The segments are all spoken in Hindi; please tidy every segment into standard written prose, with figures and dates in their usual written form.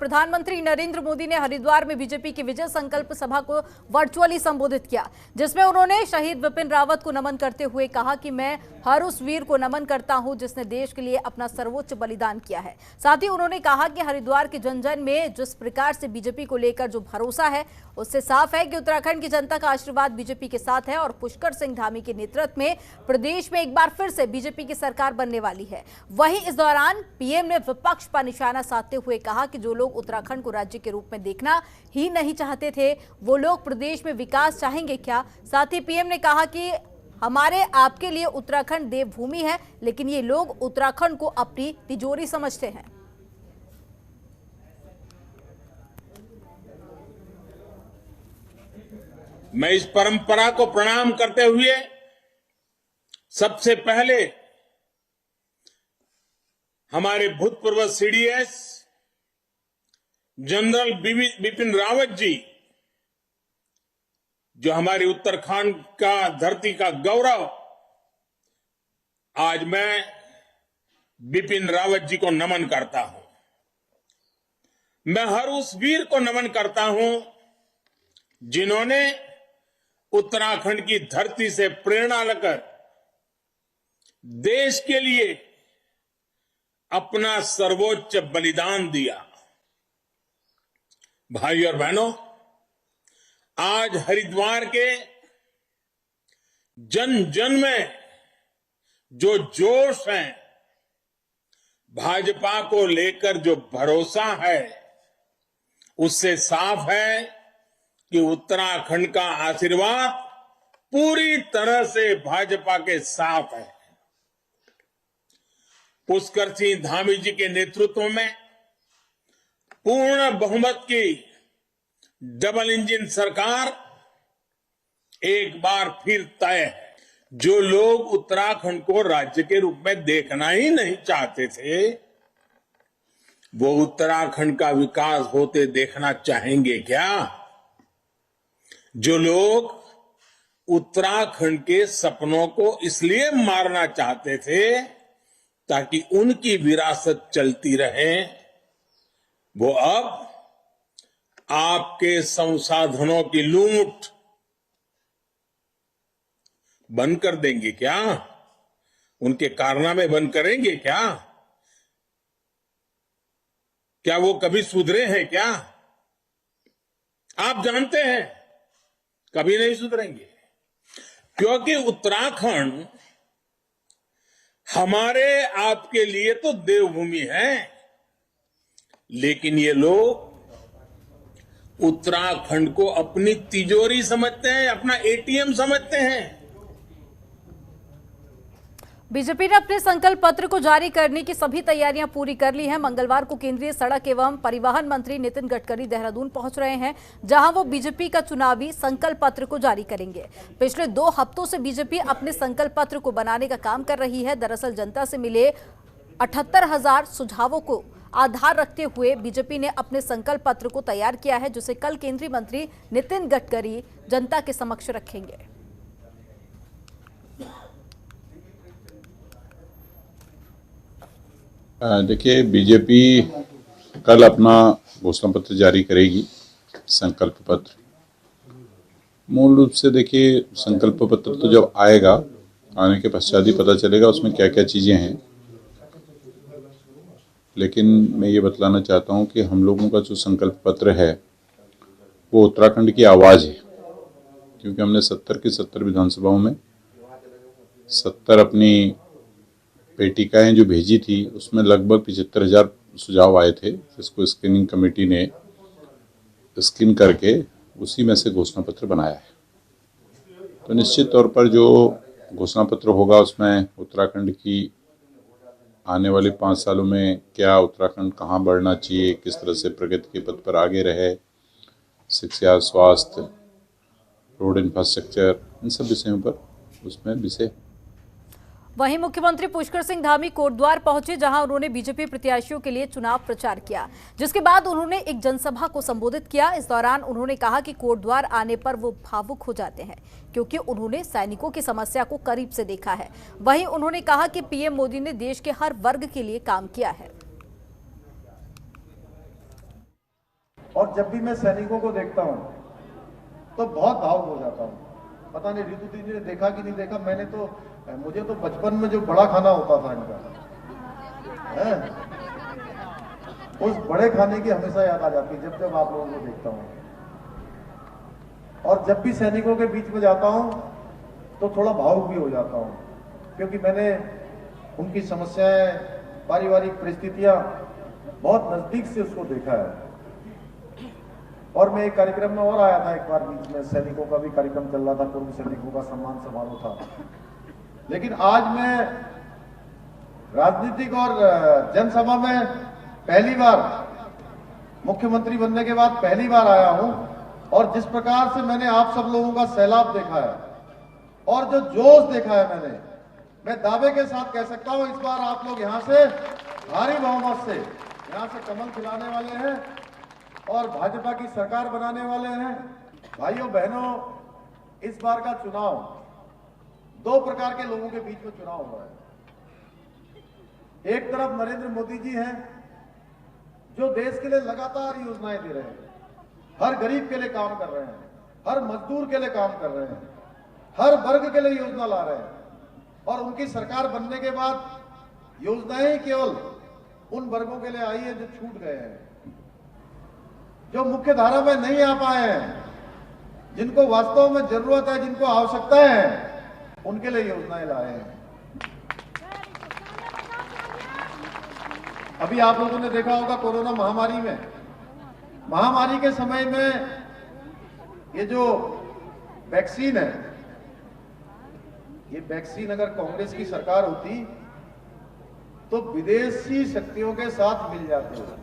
प्रधानमंत्री नरेंद्र मोदी ने हरिद्वार में बीजेपी की विजय संकल्प सभा को वर्चुअली संबोधित किया, जिसमें उन्होंने शहीद विपिन रावत को नमन करते हुए कहा कि मैं हर उस वीर को नमन करता हूं जिसने देश के लिए अपना सर्वोच्च बलिदान किया है। साथ ही उन्होंने कहा कि हरिद्वार के जन जन में जिस प्रकार से बीजेपी को लेकर जो भरोसा है, उससे साफ है कि उत्तराखंड की जनता का आशीर्वाद बीजेपी के साथ है और पुष्कर सिंह धामी के नेतृत्व में प्रदेश में एक बार फिर से बीजेपी की सरकार बनने वाली है। वहीं इस दौरान पीएम ने विपक्ष पर निशाना साधते हुए कहा कि जो लोग उत्तराखंड को राज्य के रूप में देखना ही नहीं चाहते थे, वो लोग प्रदेश में विकास चाहेंगे क्या। साथ ही पीएम ने कहा कि हमारे आपके लिए उत्तराखंड देवभूमि है, लेकिन ये लोग उत्तराखंड को अपनी तिजोरी समझते हैं। मैं इस परंपरा को प्रणाम करते हुए सबसे पहले हमारे भूतपूर्व सीडीएस जनरल बिपिन रावत जी, जो हमारी उत्तराखंड का धरती का गौरव, आज मैं बिपिन रावत जी को नमन करता हूं। मैं हर उस वीर को नमन करता हूं जिन्होंने उत्तराखंड की धरती से प्रेरणा लेकर देश के लिए अपना सर्वोच्च बलिदान दिया। भाई और बहनों, आज हरिद्वार के जन जन में जो जोश है, भाजपा को लेकर जो भरोसा है, उससे साफ है कि उत्तराखंड का आशीर्वाद पूरी तरह से भाजपा के साथ है। पुष्कर सिंह धामी जी के नेतृत्व में पूर्ण बहुमत की डबल इंजन सरकार एक बार फिर तय है। जो लोग उत्तराखंड को राज्य के रूप में देखना ही नहीं चाहते थे, वो उत्तराखंड का विकास होते देखना चाहेंगे क्या। जो लोग उत्तराखंड के सपनों को इसलिए मारना चाहते थे ताकि उनकी विरासत चलती रहे, वो अब आपके संसाधनों की लूट बंद कर देंगे क्या? उनके कारनामे बंद करेंगे क्या? क्या वो कभी सुधरे हैं क्या? आप जानते हैं कभी नहीं सुधरेंगे, क्योंकि उत्तराखंड हमारे आपके लिए तो देवभूमि है, लेकिन ये लोग उत्तराखंड को अपनी तिजोरी समझते हैं, अपना एटीएम समझते हैं। बीजेपी ने अपने संकल्प पत्र को जारी करने की सभी तैयारियां पूरी कर ली हैं। मंगलवार को केंद्रीय सड़क एवं परिवहन मंत्री नितिन गडकरी देहरादून पहुंच रहे हैं, जहां वो बीजेपी का चुनावी संकल्प पत्र को जारी करेंगे। पिछले 2 हफ्तों से बीजेपी अपने संकल्प पत्र को बनाने का काम कर रही है। दरअसल जनता से मिले 78,000 सुझावों को आधार रखते हुए बीजेपी ने अपने संकल्प पत्र को तैयार किया है, जिसे कल केंद्रीय मंत्री नितिन गडकरी जनता के समक्ष रखेंगे। देखिए, बीजेपी कल अपना घोषणा पत्र जारी करेगी, संकल्प पत्र। मूल रूप से देखिए, संकल्प पत्र तो जब आएगा, आने के पश्चात ही पता चलेगा उसमें क्या क्या चीज़ें हैं। लेकिन मैं ये बतलाना चाहता हूँ कि हम लोगों का जो संकल्प पत्र है वो उत्तराखंड की आवाज़ है, क्योंकि हमने 70 की 70 विधानसभाओं में 70 अपनी पेटिकाएं जो भेजी थी, उसमें लगभग 75,000 सुझाव आए थे, जिसको स्क्रीनिंग कमेटी ने स्क्रीन करके उसी में से घोषणा पत्र बनाया है। तो निश्चित तौर पर जो घोषणा पत्र होगा उसमें उत्तराखंड की आने वाले 5 सालों में क्या उत्तराखंड कहाँ बढ़ना चाहिए, किस तरह से प्रगति के पथ पर आगे रहे, शिक्षा, स्वास्थ्य, रोड इंफ्रास्ट्रक्चर, इन सब विषयों पर उसमें विषय। वहीं मुख्यमंत्री पुष्कर सिंह धामी कोटद्वार पहुंचे, जहां उन्होंने बीजेपी प्रत्याशियों के लिए चुनाव प्रचार किया, जिसके बाद उन्होंने एक जनसभा को संबोधित किया। इस दौरान उन्होंने कहा कि कोटद्वार आने पर वो भावुक हो जाते हैं, क्योंकि उन्होंने सैनिकों की समस्या को करीब से देखा है। वहीं उन्होंने कहा कि पीएम मोदी ने देश के हर वर्ग के लिए काम किया है। और जब भी मैं सैनिकों को देखता हूं तो बहुत भावुक हो जाता हूं। पता नहीं रितु दीदी ने देखा कि नहीं देखा, मुझे तो बचपन में जो बड़ा खाना होता था इनका है, उस बड़े खाने की हमेशा याद आ जाती है जब आप लोगों को देखता हूं। और जब भी सैनिकों के बीच में जाता हूं तो थोड़ा भावुक भी हो जाता हूं, क्योंकि मैंने उनकी समस्याएं, पारिवारिक परिस्थितियां बहुत नजदीक से उसको देखा है। और मैं एक कार्यक्रम में और आया था एक बार, बीच में सैनिकों का भी कार्यक्रम चल रहा था, पूर्व सैनिकों का सम्मान समारोह था। लेकिन आज मैं राजनीतिक और जनसभा में पहली बार, मुख्यमंत्री बनने के बाद पहली बार आया हूं, और जिस प्रकार से मैंने आप सब लोगों का सैलाब देखा है और जो जोश देखा है मैं दावे के साथ कह सकता हूं, इस बार आप लोग यहां से भारी बहुमत से यहां से कमल खिलाने वाले हैं और भाजपा की सरकार बनाने वाले हैं। भाइयों बहनों, इस बार का चुनाव दो प्रकार के लोगों के बीच में चुनाव हुआ है। एक तरफ नरेंद्र मोदी जी हैं जो देश के लिए लगातार योजनाएं दे रहे हैं, हर गरीब के लिए काम कर रहे हैं, हर मजदूर के लिए काम कर रहे हैं, हर वर्ग के लिए योजना ला रहे हैं। और उनकी सरकार बनने के बाद योजनाएं केवल उन वर्गों के लिए आई है जो छूट गए हैं, जो मुख्य धारा में नहीं आ पाए हैं, जिनको वास्तव में जरूरत है, जिनको आवश्यकता है, उनके लिए योजनाएं लाए हैं। अभी आप लोगों ने देखा होगा कोरोना महामारी के समय में ये जो वैक्सीन है, ये वैक्सीन अगर कांग्रेस की सरकार होती तो विदेशी शक्तियों के साथ मिल जाते।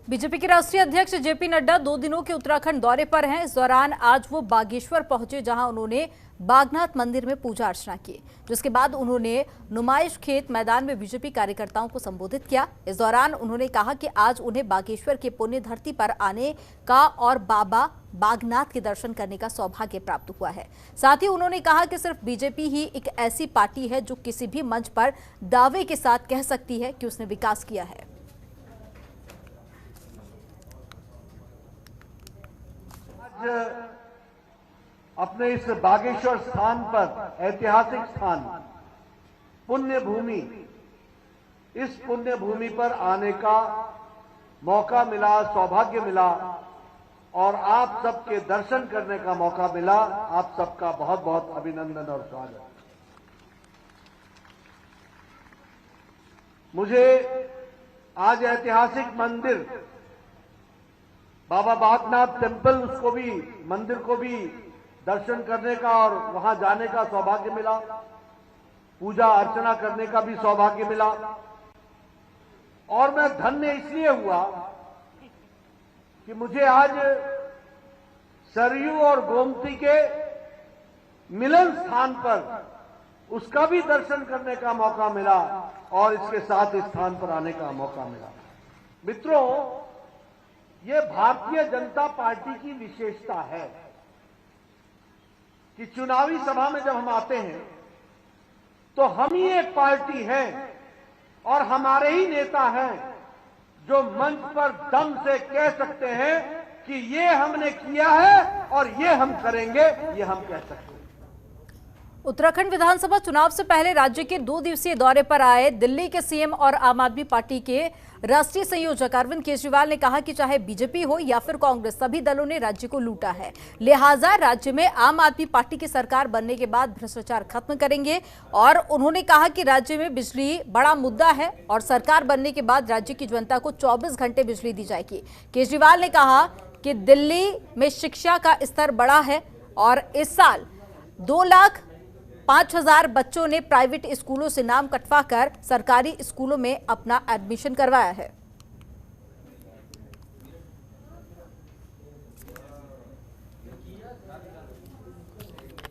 बीजेपी के राष्ट्रीय अध्यक्ष जेपी नड्डा 2 दिनों के उत्तराखंड दौरे पर हैं। इस दौरान आज वो बागेश्वर पहुंचे, जहां उन्होंने बागनाथ मंदिर में पूजा अर्चना की, जिसके बाद उन्होंने नुमाइश खेत मैदान में बीजेपी कार्यकर्ताओं को संबोधित किया। इस दौरान उन्होंने कहा कि आज उन्हें बागेश्वर के पुण्य धरती पर आने का और बाबा बागनाथ के दर्शन करने का सौभाग्य प्राप्त हुआ है। साथ ही उन्होंने कहा कि सिर्फ बीजेपी ही एक ऐसी पार्टी है जो किसी भी मंच पर दावे के साथ कह सकती है कि उसने विकास किया है। अपने इस बागेश्वर स्थान पर, ऐतिहासिक स्थान, पुण्य भूमि, इस पुण्य भूमि पर आने का मौका मिला, सौभाग्य मिला और आप सबके दर्शन करने का मौका मिला। आप सबका बहुत बहुत अभिनंदन और स्वागत। मुझे आज ऐतिहासिक मंदिर बाबा बागनाथ टेम्पल, उसको भी, मंदिर को भी दर्शन करने का और वहां जाने का सौभाग्य मिला, पूजा अर्चना करने का भी सौभाग्य मिला। और मैं धन्य इसलिए हुआ कि मुझे आज सरयू और गोमती के मिलन स्थान पर उसका भी दर्शन करने का मौका मिला और इसके साथ इस स्थान पर आने का मौका मिला। मित्रों, ये भारतीय जनता पार्टी की विशेषता है कि चुनावी सभा में जब हम आते हैं तो हम ही एक पार्टी है और हमारे ही नेता हैं जो मंच पर दम से कह सकते हैं कि ये हमने किया है और ये हम करेंगे, ये हम कह सकते हैं। उत्तराखंड विधानसभा चुनाव से पहले राज्य के 2 दिवसीय दौरे पर आए दिल्ली के सीएम और आम आदमी पार्टी के राष्ट्रीय संयोजक अरविंद केजरीवाल ने कहा कि चाहे बीजेपी हो या फिर कांग्रेस, सभी दलों ने राज्य को लूटा है, लिहाजा राज्य में आम आदमी पार्टी की सरकार बनने के बाद भ्रष्टाचार खत्म करेंगे। और उन्होंने कहा कि राज्य में बिजली बड़ा मुद्दा है और सरकार बनने के बाद राज्य की जनता को 24 घंटे बिजली दी जाएगी। केजरीवाल ने कहा कि दिल्ली में शिक्षा का स्तर बढ़ा है और इस साल 2,05,000 बच्चों ने प्राइवेट स्कूलों से नाम कटवाकर सरकारी स्कूलों में अपना एडमिशन करवाया है।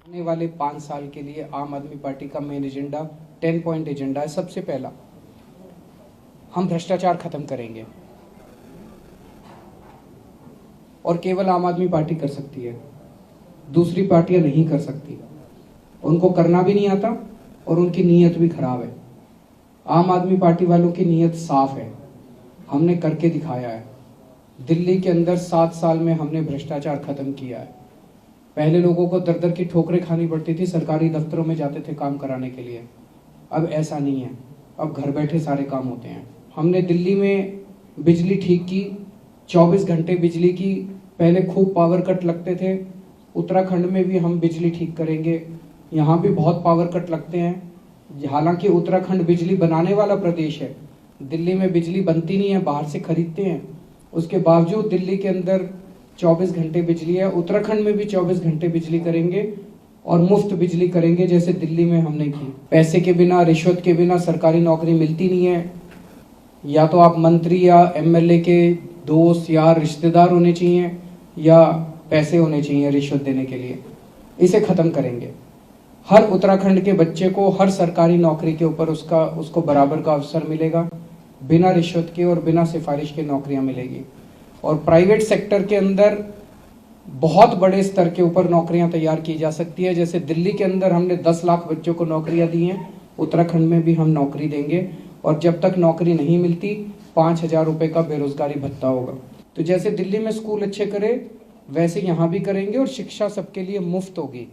आने वाले 5 साल के लिए आम आदमी पार्टी का मेन एजेंडा 10 पॉइंट एजेंडा है। सबसे पहला, हम भ्रष्टाचार खत्म करेंगे और केवल आम आदमी पार्टी कर सकती है, दूसरी पार्टियां नहीं कर सकती। उनको करना भी नहीं आता और उनकी नीयत भी खराब है। आम आदमी पार्टी वालों की नीयत साफ है, हमने करके दिखाया है। दिल्ली के अंदर 7 साल में हमने भ्रष्टाचार खत्म किया है। पहले लोगों को दर दर की ठोकरें खानी पड़ती थी, सरकारी दफ्तरों में जाते थे काम कराने के लिए। अब ऐसा नहीं है, अब घर बैठे सारे काम होते हैं। हमने दिल्ली में बिजली ठीक की, 24 घंटे बिजली की। पहले खूब पावर कट लगते थे, उत्तराखंड में भी हम बिजली ठीक करेंगे। यहाँ भी बहुत पावर कट लगते हैं, हालांकि उत्तराखंड बिजली बनाने वाला प्रदेश है। दिल्ली में बिजली बनती नहीं है, बाहर से खरीदते हैं। उसके बावजूद दिल्ली के अंदर 24 घंटे बिजली है। उत्तराखंड में भी 24 घंटे बिजली करेंगे और मुफ्त बिजली करेंगे, जैसे दिल्ली में हमने की। पैसे के बिना, रिश्वत के बिना सरकारी नौकरी मिलती नहीं है। या तो आप मंत्री या एमएलए के दोस्त या रिश्तेदार होने चाहिए, या पैसे होने चाहिए रिश्वत देने के लिए। इसे खत्म करेंगे। हर उत्तराखंड के बच्चे को हर सरकारी नौकरी के ऊपर उसको बराबर का अवसर मिलेगा। बिना रिश्वत के और बिना सिफारिश के नौकरियां मिलेगी। और प्राइवेट सेक्टर के अंदर बहुत बड़े स्तर के ऊपर नौकरियां तैयार की जा सकती है। जैसे दिल्ली के अंदर हमने 10 लाख बच्चों को नौकरियां दी हैं, उत्तराखंड में भी हम नौकरी देंगे। और जब तक नौकरी नहीं मिलती 5,000 रुपये का बेरोजगारी भत्ता होगा। तो जैसे दिल्ली में स्कूल अच्छे करे, वैसे यहाँ भी करेंगे। और शिक्षा सबके लिए मुफ्त होगी।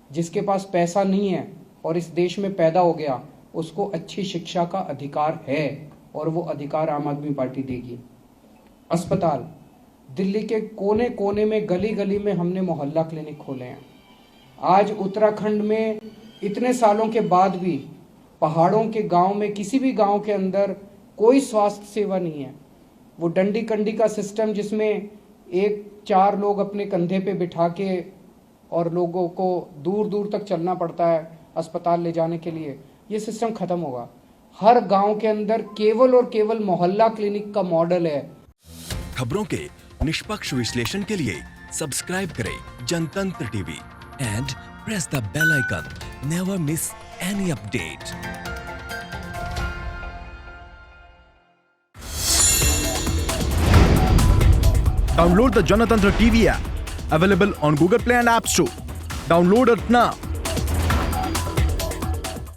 जिसके पास पैसा नहीं है और इस देश में पैदा हो गया, उसको अच्छी शिक्षा का अधिकार है, और वो अधिकार आम आदमी पार्टी देगी। अस्पताल, दिल्ली के कोने कोने में, गली गली में हमने मोहल्ला क्लिनिक खोले हैं। आज उत्तराखंड में इतने सालों के बाद भी पहाड़ों के गांव में, किसी भी गांव के अंदर कोई स्वास्थ्य सेवा नहीं है। वो डंडी कंडी का सिस्टम, जिसमें 4 लोग अपने कंधे पे बिठा के और लोगों को दूर दूर तक चलना पड़ता है अस्पताल ले जाने के लिए, ये सिस्टम खत्म होगा। हर गांव के अंदर केवल और केवल मोहल्ला क्लिनिक का मॉडल है। खबरों के निष्पक्ष विश्लेषण के लिए सब्सक्राइब करें Janatantra TV and press the bell icon. Never miss any update. Download the Janatantra TV app, available on Google Play and App Store. Download it now.